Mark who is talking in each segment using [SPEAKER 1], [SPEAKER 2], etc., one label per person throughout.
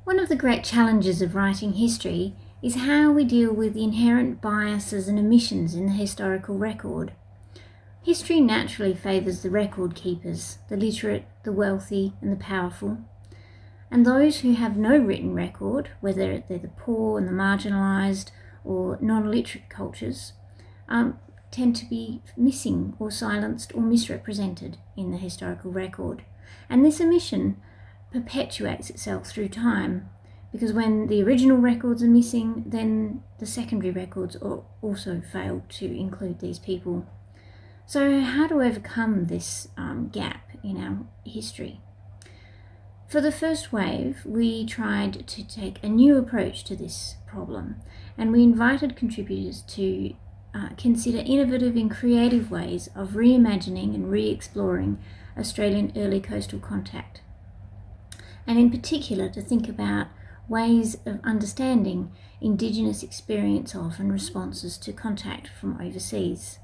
[SPEAKER 1] One of the great challenges of writing history is how we deal with the inherent biases and omissions in the historical record. History naturally favours the record keepers, the literate, the wealthy and the powerful. And those who have no written record, whether they're the poor and the marginalised or non-literate cultures, tend to be missing or silenced or misrepresented in the historical record. And this omission perpetuates itself through time, because when the original records are missing, then the secondary records also fail to include these people. So how to overcome this gap in our history? For the first wave, we tried to take a new approach to this problem, and we invited contributors to consider innovative and creative ways of reimagining and re-exploring Australian early coastal contact, and in particular to think about ways of understanding Indigenous experience of and responses to contact from overseas.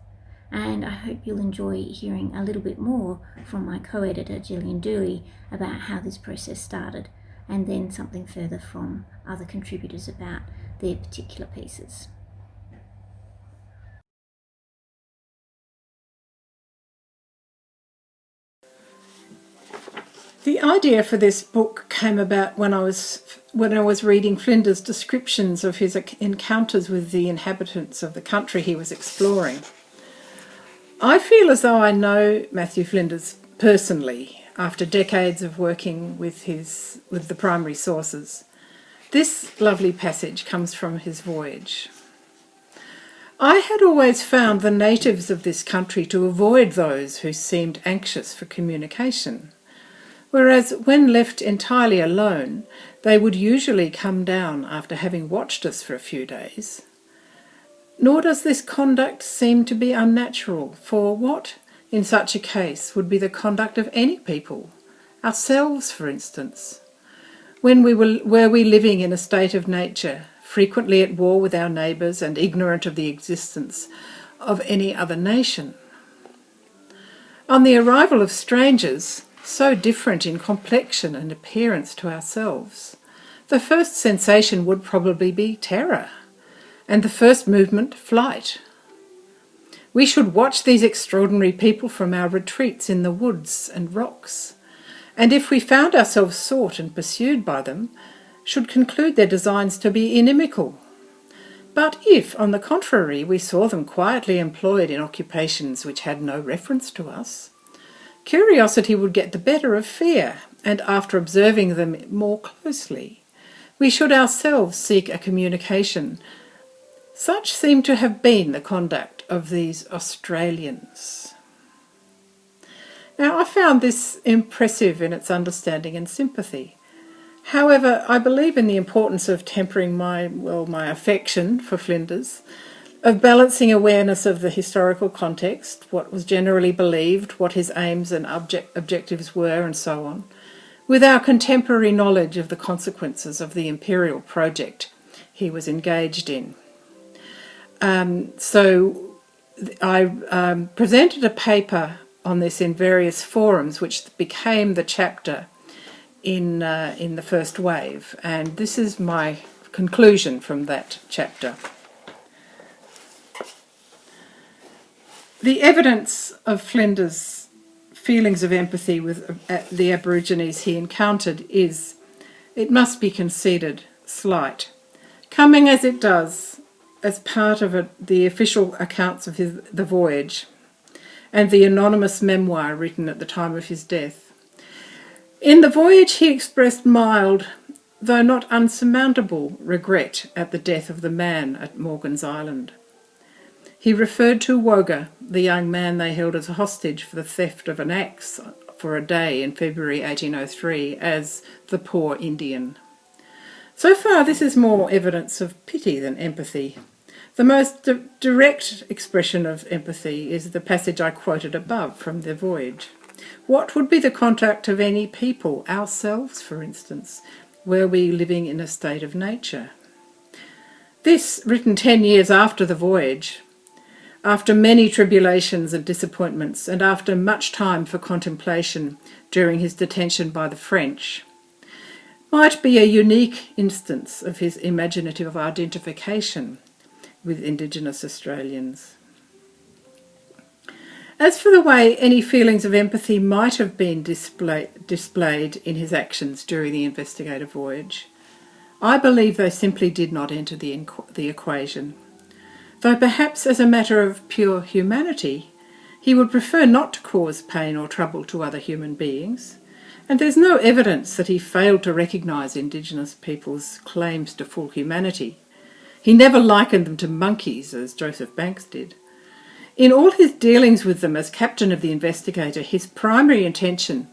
[SPEAKER 1] And I hope you'll enjoy hearing a little bit more from my co-editor Gillian Dewey about how this process started, and then something further from other contributors about their particular pieces.
[SPEAKER 2] The idea for this book came about when I was reading Flinders' descriptions of his encounters with the inhabitants of the country he was exploring. I feel as though I know Matthew Flinders personally after decades of working with the primary sources. This lovely passage comes from his voyage. I had always found the natives of this country to avoid those who seemed anxious for communication, whereas when left entirely alone, they would usually come down after having watched us for a few days. Nor does this conduct seem to be unnatural, for what, in such a case, would be the conduct of any people, ourselves for instance, when were we living in a state of nature, frequently at war with our neighbours and ignorant of the existence of any other nation? On the arrival of strangers, so different in complexion and appearance to ourselves, the first sensation would probably be terror, and the first movement, flight. We should watch these extraordinary people from our retreats in the woods and rocks, and if we found ourselves sought and pursued by them, should conclude their designs to be inimical. But if, on the contrary, we saw them quietly employed in occupations which had no reference to us, curiosity would get the better of fear, and after observing them more closely, we should ourselves seek a communication. Such seemed to have been the conduct of these Australians. Now, I found this impressive in its understanding and sympathy. However, I believe in the importance of tempering my affection for Flinders, of balancing awareness of the historical context, what was generally believed, what his aims and objectives were, and so on, with our contemporary knowledge of the consequences of the imperial project he was engaged in. So I presented a paper on this in various forums, which became the chapter in the first wave, and this is my conclusion from that chapter. The evidence of Flinders' feelings of empathy with the Aborigines he encountered is, it must be conceded, slight, coming as it does as part of the official accounts of the voyage and the anonymous memoir written at the time of his death. In the voyage he expressed mild, though not unsurmountable, regret at the death of the man at Morgan's Island. He referred to Woga, the young man they held as a hostage for the theft of an axe for a day in February 1803, as the poor Indian. So far this is more evidence of pity than empathy. The most direct expression of empathy is the passage I quoted above from the voyage. What would be the conduct of any people, ourselves for instance, were we living in a state of nature? This, written 10 years after the voyage, after many tribulations and disappointments, and after much time for contemplation during his detention by the French, might be a unique instance of his imaginative identification with Indigenous Australians. As for the way any feelings of empathy might have been displayed in his actions during the investigative voyage, I believe they simply did not enter the equation. Though perhaps as a matter of pure humanity, he would prefer not to cause pain or trouble to other human beings, and there's no evidence that he failed to recognise Indigenous people's claims to full humanity. He never likened them to monkeys, as Joseph Banks did. In all his dealings with them as captain of the Investigator, his primary intention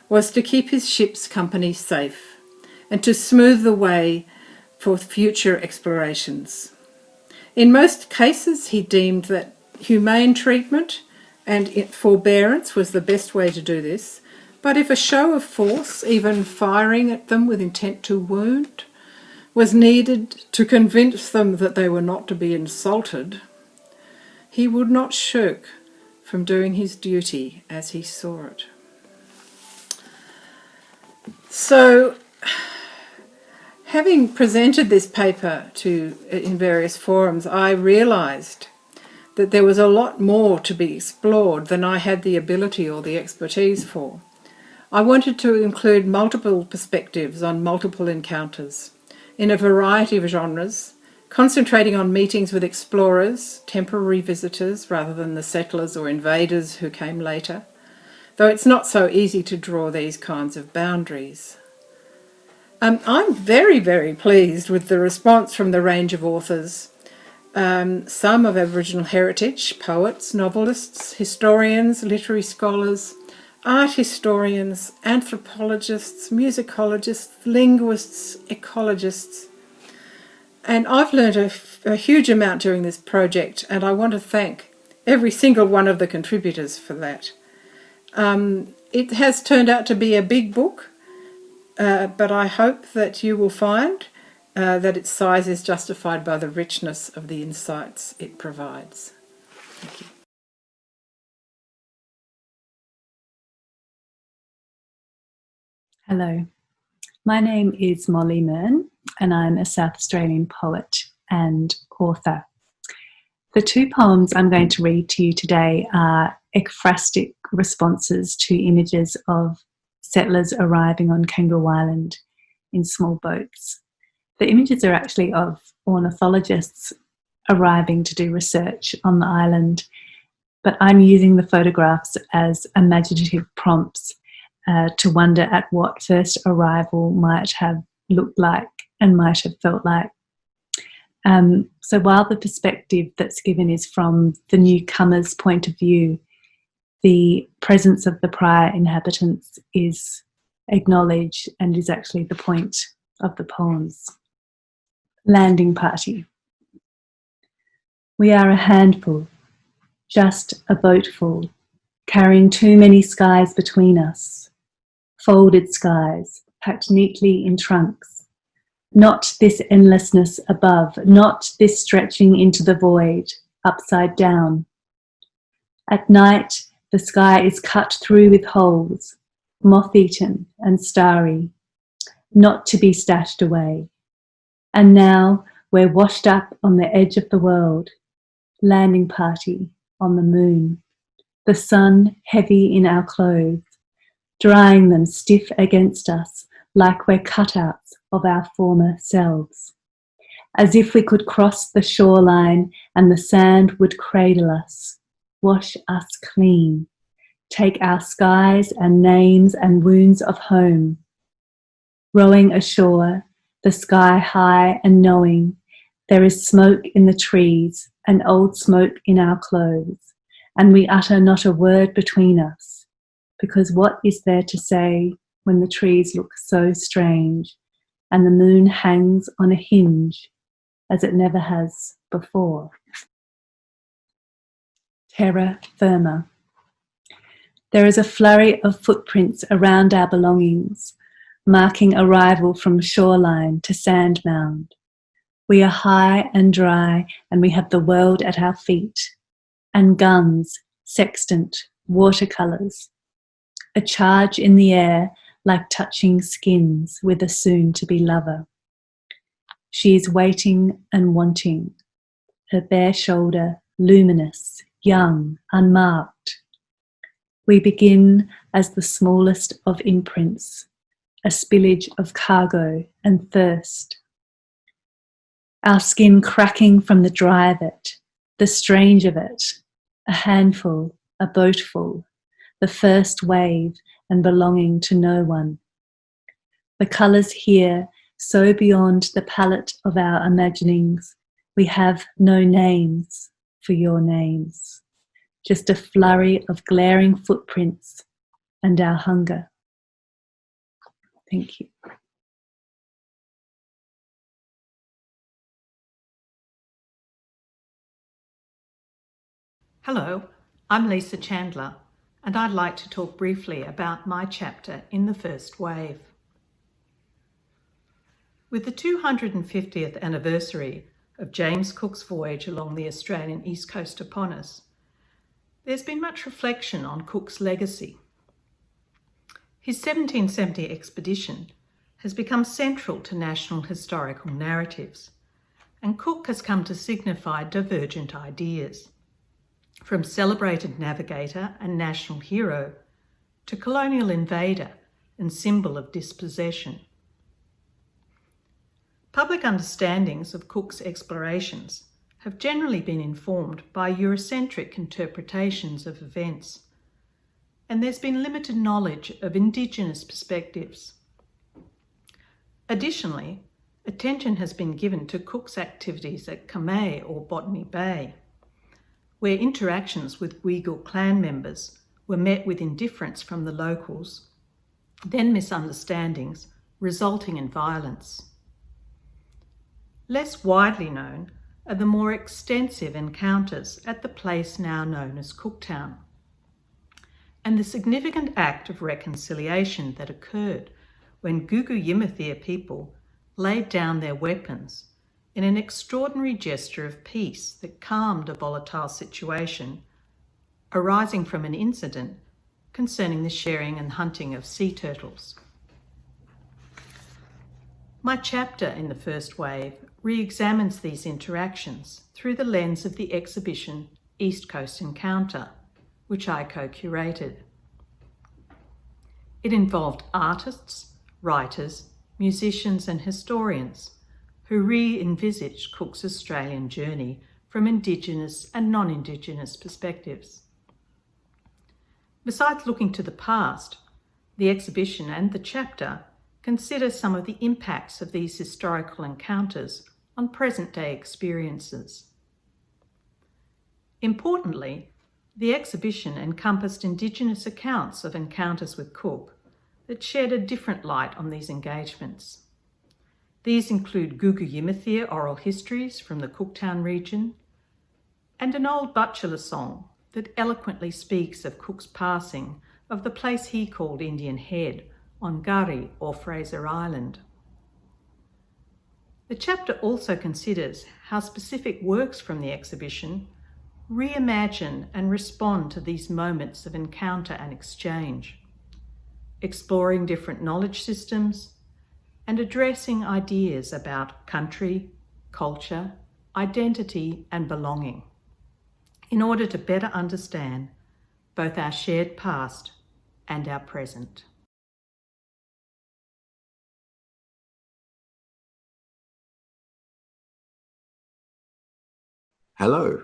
[SPEAKER 2] was to keep his ship's company safe and to smooth the way for future explorations. In most cases, he deemed that humane treatment and forbearance was the best way to do this, but if a show of force, even firing at them with intent to wound, was needed to convince them that they were not to be insulted, he would not shirk from doing his duty as he saw it. So, having presented this paper in various forums, I realised that there was a lot more to be explored than I had the ability or the expertise for. I wanted to include multiple perspectives on multiple encounters in a variety of genres, concentrating on meetings with explorers, temporary visitors, rather than the settlers or invaders who came later, though it's not so easy to draw these kinds of boundaries. I'm very, very pleased with the response from the range of authors, some of Aboriginal heritage, poets, novelists, historians, literary scholars, art historians, anthropologists, musicologists, linguists, ecologists. And I've learned a huge amount during this project, and I want to thank every single one of the contributors for that. It has turned out to be a big book, but I hope that you will find that its size is justified by the richness of the insights it provides. Thank you.
[SPEAKER 3] Hello, my name is Molly Murn, and I'm a South Australian poet and author. The two poems I'm going to read to you today are ekphrastic responses to images of settlers arriving on Kangaroo Island in small boats. The images are actually of ornithologists arriving to do research on the island, but I'm using the photographs as imaginative prompts to wonder at what first arrival might have looked like and might have felt like. So while the perspective that's given is from the newcomer's point of view, the presence of the prior inhabitants is acknowledged and is actually the point of the poems. Landing party. We are a handful, just a boatful, carrying too many skies between us, folded skies, packed neatly in trunks. Not this endlessness above, not this stretching into the void, upside down. At night, the sky is cut through with holes, moth-eaten and starry, not to be stashed away. And now we're washed up on the edge of the world, landing party on the moon, the sun heavy in our clothes, drying them stiff against us like we're cutouts of our former selves, as if we could cross the shoreline and the sand would cradle us, wash us clean, take our skies and names and wounds of home, rowing ashore, the sky high and knowing there is smoke in the trees and old smoke in our clothes, and we utter not a word between us, because what is there to say when the trees look so strange and the moon hangs on a hinge as it never has before? Terra firma. There is a flurry of footprints around our belongings, marking arrival from shoreline to sand mound. We are high and dry, and we have the world at our feet, and guns, sextant, watercolours. A charge in the air, like touching skins with a soon-to-be lover. She is waiting and wanting, her bare shoulder luminous, young, unmarked. We begin as the smallest of imprints, a spillage of cargo and thirst. Our skin cracking from the dry of it, the strange of it, a handful, a boatful, the first wave and belonging to no one. The colours here so beyond the palette of our imaginings, we have no names for your names, just a flurry of glaring footprints and our hunger. Thank you.
[SPEAKER 4] Hello, I'm Lisa Chandler, and I'd like to talk briefly about my chapter in the first wave. With the 250th anniversary of James Cook's voyage along the Australian east coast upon us, there's been much reflection on Cook's legacy. His 1770 expedition has become central to national historical narratives, and Cook has come to signify divergent ideas, from celebrated navigator and national hero to colonial invader and symbol of dispossession. Public understandings of Cook's explorations have generally been informed by Eurocentric interpretations of events, and there's been limited knowledge of Indigenous perspectives. Additionally, attention has been given to Cook's activities at Kamei or Botany Bay, where interactions with Uyghur clan members were met with indifference from the locals, then misunderstandings, resulting in violence. Less widely known are the more extensive encounters at the place now known as Cooktown, and the significant act of reconciliation that occurred when Gugu Yimithirr people laid down their weapons in an extraordinary gesture of peace that calmed a volatile situation arising from an incident concerning the sharing and hunting of sea turtles. My chapter in the first wave re-examines these interactions through the lens of the exhibition East Coast Encounter, which I co-curated. It involved artists, writers, musicians and historians who re-envisaged Cook's Australian journey from Indigenous and non-Indigenous perspectives. Besides looking to the past, the exhibition and the chapter consider some of the impacts of these historical encounters on present-day experiences. Importantly, the exhibition encompassed Indigenous accounts of encounters with Cook that shed a different light on these engagements. These include Gugu Yimithirr oral histories from the Cooktown region and an old Butchulla song that eloquently speaks of Cook's passing of the place he called Indian Head on Gurri or Fraser Island. The chapter also considers how specific works from the exhibition reimagine and respond to these moments of encounter and exchange, exploring different knowledge systems and addressing ideas about country, culture, identity and belonging in order to better understand both our shared past and our present.
[SPEAKER 5] Hello.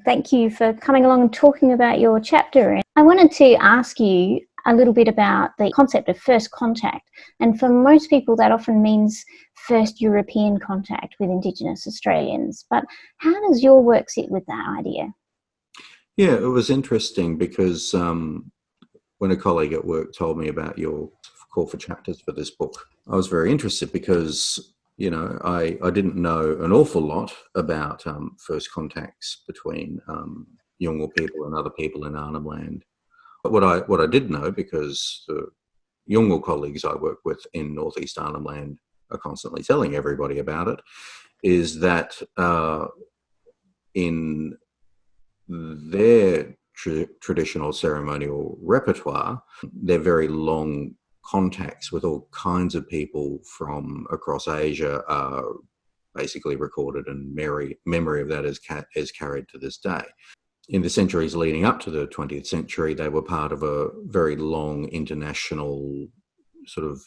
[SPEAKER 1] Thank you for coming along and talking about your chapter. I wanted to ask you a little bit about the concept of first contact. And for most people, that often means first European contact with Indigenous Australians. But how does your work sit with that idea?
[SPEAKER 5] Yeah, it was interesting because when a colleague at work told me about your call for chapters for this book, I was very interested because I didn't know an awful lot about first contacts between Yolngu people and other people in Arnhem Land. But what I did know, because the Yolngu colleagues I work with in northeast Arnhem Land are constantly telling everybody about it, is that in their traditional ceremonial repertoire, they're very long contacts with all kinds of people from across Asia are basically recorded, and memory of that is carried to this day. In the centuries leading up to the 20th century, they were part of a very long international sort of,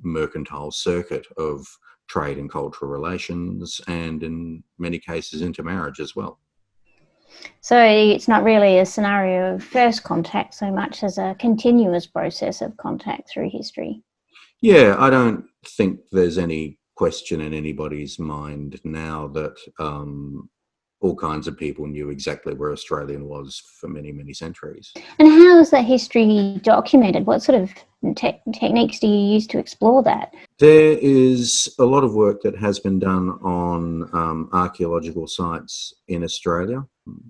[SPEAKER 5] mercantile circuit of trade and cultural relations, and in many cases intermarriage as well.
[SPEAKER 1] So it's not really a scenario of first contact so much as a continuous process of contact through history.
[SPEAKER 5] Yeah, I don't think there's any question in anybody's mind now that all kinds of people knew exactly where Australian was for many, many centuries.
[SPEAKER 1] And how is that history documented? What sort of techniques do you use to explore that?
[SPEAKER 5] There is a lot of work that has been done on archaeological sites in Australia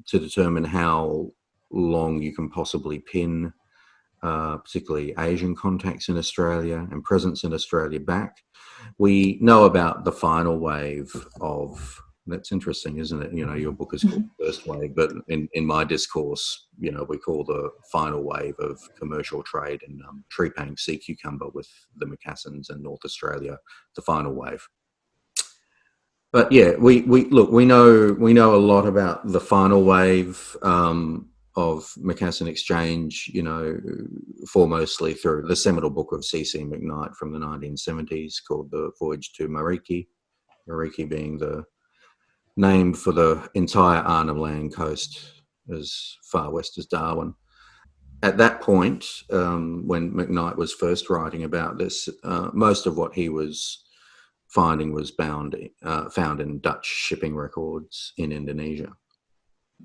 [SPEAKER 5] to determine how long you can possibly pin particularly Asian contacts in Australia and presence in Australia back. We know about the final wave of, that's interesting, isn't it? Your book is called First Wave, but in my discourse, we call the final wave of commercial trade in treepang sea cucumber with the Macassans and North Australia, the final wave. But yeah, we know a lot about the final wave of Macassan exchange, foremostly through the seminal book of C.C. McKnight from the 1970s called The Voyage to Mariki, Mariki being the name for the entire Arnhem Land coast as far west as Darwin. At that point, when McKnight was first writing about this, most of what he was finding was found in Dutch shipping records in Indonesia.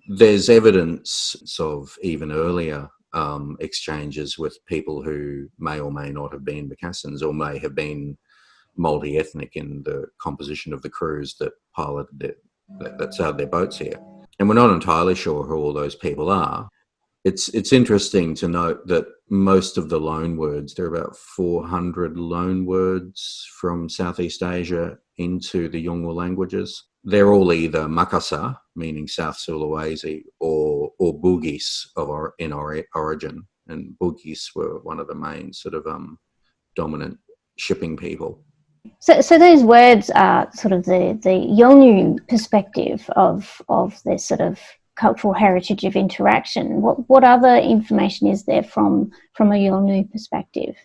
[SPEAKER 5] There's evidence of even earlier exchanges with people who may or may not have been Macassans or may have been multi-ethnic in the composition of the crews that piloted it, that sailed their boats here. And we're not entirely sure who all those people are. It's interesting to note that most of the loan words, there are about 400 loan words from Southeast Asia into the Yolngu languages. They're all either Makassar, meaning South Sulawesi, or Bugis in origin. And Bugis were one of the main sort of dominant shipping people.
[SPEAKER 1] So those words are sort of the Yolngu perspective of this sort of cultural heritage of interaction. What other information is there from a Yolngu perspective?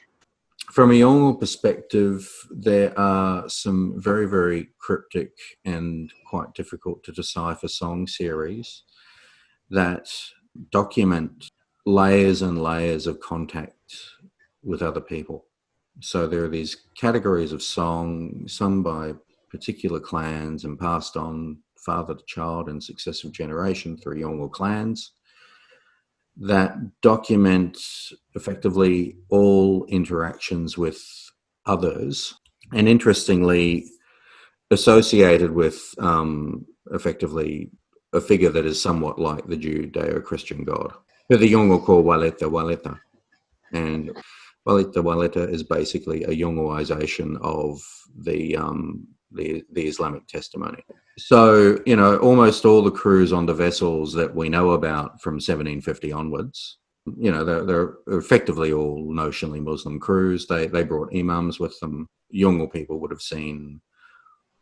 [SPEAKER 5] From a Yolngu perspective, there are some very, very cryptic and quite difficult to decipher song series that document layers and layers of contact with other people. So there are these categories of song, sung by particular clans and passed on father to child in successive generation through Yolngu clans, that document effectively all interactions with others, and interestingly associated with effectively a figure that is somewhat like the Judeo-Christian God, who the Yolngu call Waleta Waleta. And Waleta Waleta is basically a Yolnguization of the Islamic testimony. So, almost all the crews on the vessels that we know about from 1750 onwards, they're effectively all notionally Muslim crews. They brought imams with them. Yolngu people would have seen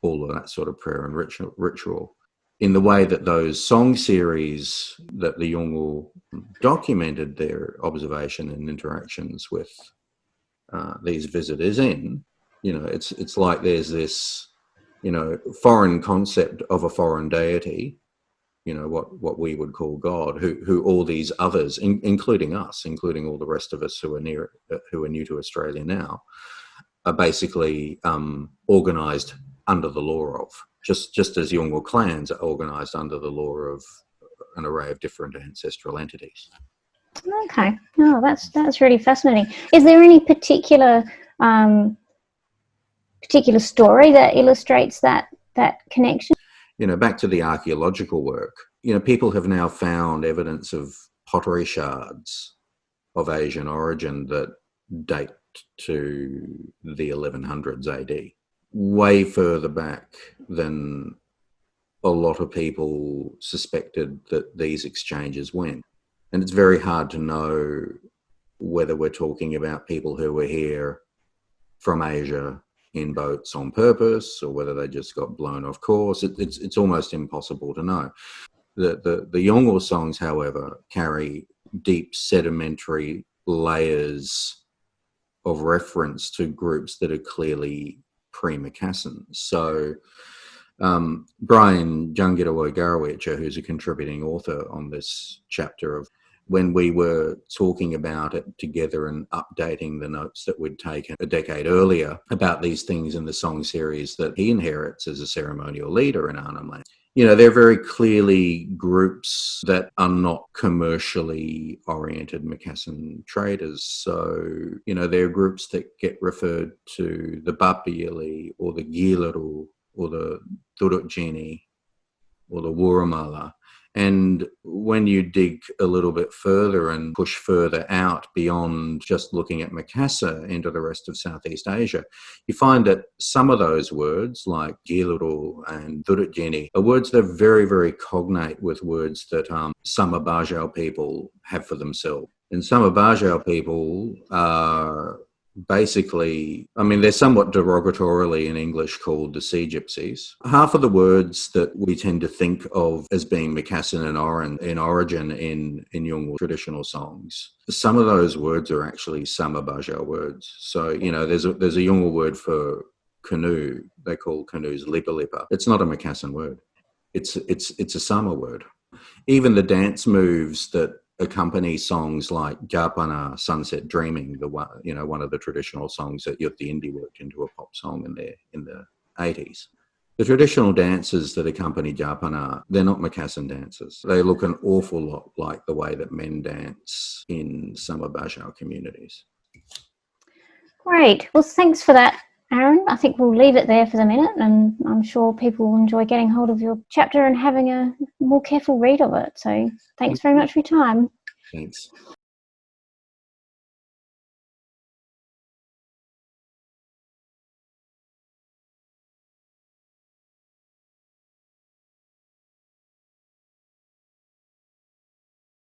[SPEAKER 5] all of that sort of prayer and ritual. In the way that those song series that the Yolngu documented their observation and interactions with these visitors in, it's like there's this foreign concept of a foreign deity, what we would call God, who all these others, including us, including all the rest of us who are new to Australia now, are basically organised under the law of, just as Yolngu clans are organised under the law of an array of different ancestral entities.
[SPEAKER 1] Okay, no, that's really fascinating. Is there any particular story that illustrates that connection?
[SPEAKER 5] Back to the archaeological work, people have now found evidence of pottery shards of Asian origin that date to the 1100s AD, way further back than a lot of people suspected that these exchanges went. And it's very hard to know whether we're talking about people who were here from Asia in boats on purpose, or whether they just got blown off course. It's almost impossible to know. The Yolngu songs, however, carry deep sedimentary layers of reference to groups that are clearly pre-Macassan. So Brian Jungirawa-Garawicha, who's a contributing author on this chapter, of when we were talking about it together and updating the notes that we'd taken a decade earlier about these things in the song series that he inherits as a ceremonial leader in Arnhem Land. You know, they're very clearly groups that are not commercially oriented Macassan traders. So, you know, they're groups that get referred to the Bapiyali or the Gilaru or the Turutjini or the Wurrumala. And when you dig a little bit further and push further out beyond just looking at Makassar into the rest of Southeast Asia, you find that some of those words, like Gilaru and Turutjini, are words that are very, very cognate with words that Sama Bajau people have for themselves. And Sama Bajau people are basically, I mean, they're somewhat derogatorily in English called the Sea Gypsies. Half of the words that we tend to think of as being Macassan in origin in Yolngu traditional songs, some of those words are actually Sama Bajau words. So, you know, there's a Yolngu word for canoe. They call canoes lipa lipa. It's not a Macassan word. It's a Sama word. Even the dance moves that accompany songs like Japana, Sunset Dreaming, one of the traditional songs that Yutti Indi worked into a pop song in the 80s. The traditional dances that accompany Japana, they're not Macassan dances. They look an awful lot like the way that men dance in Sama Bajau communities.
[SPEAKER 1] Great. Well, thanks for that, Aaron. I think we'll leave it there for the minute, and I'm sure people will enjoy getting hold of your chapter and having a more careful read of it. So thanks very much for your time.
[SPEAKER 5] Thanks.